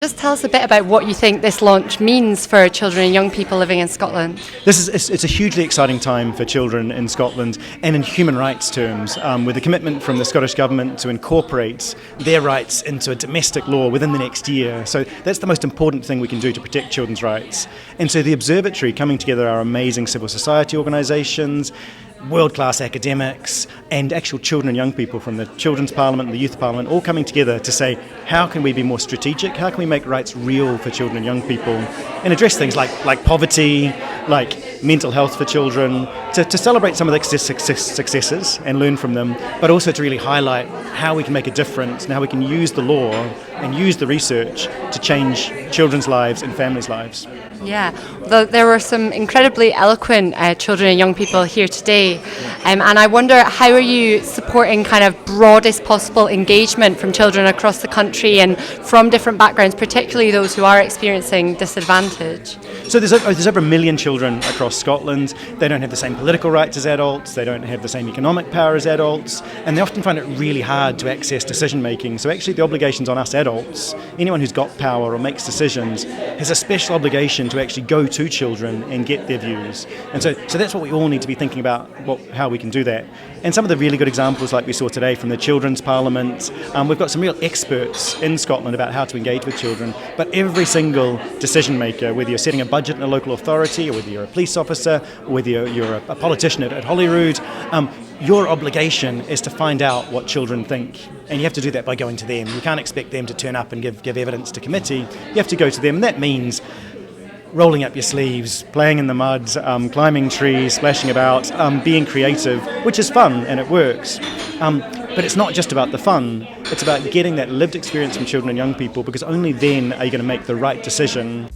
just tell us a bit about what you think this launch means for children and young people living in Scotland? It's a hugely exciting time for children in Scotland and in human rights terms, with a commitment from the Scottish Government to incorporate their rights into a domestic law within the next year. So that's the most important thing we can do to protect children's rights. And so the Observatory, coming together our amazing civil society organisations, world-class academics and actual children and young people from the Children's Parliament and the Youth Parliament all coming together to say, how can we be more strategic? How can we make rights real for children and young people and address things like poverty, like mental health for children, to celebrate some of the successes and learn from them, but also to really highlight how we can make a difference and how we can use the law and use the research to change children's lives and families' lives. Yeah, there were some incredibly eloquent children and young people here today, and I wonder, how are you supporting kind of broadest possible engagement from children across the country and from different backgrounds, particularly those who are experiencing disadvantage? So there's over 1 million children across Scotland. They don't have the same political rights as adults, they don't have the same economic power as adults, and they often find it really hard to access decision making. So actually the obligation's on us adults. Anyone who's got power or makes decisions has a special obligation to actually go to children and get their views. And so that's what we all need to be thinking about, how we can do that. And some of the really good examples like we saw today from the Children's Parliament, we've got some real experts in Scotland about how to engage with children, but every single decision maker, whether you're setting a budget in a local authority or whether you're a police officer or whether you're a politician at Holyrood, your obligation is to find out what children think, and you have to do that by going to them. You can't expect them to turn up and give evidence to committee. You have to go to them, and that means rolling up your sleeves, playing in the mud, climbing trees, splashing about, being creative, which is fun and it works. But it's not just about the fun, it's about getting that lived experience from children and young people, because only then are you going to make the right decision.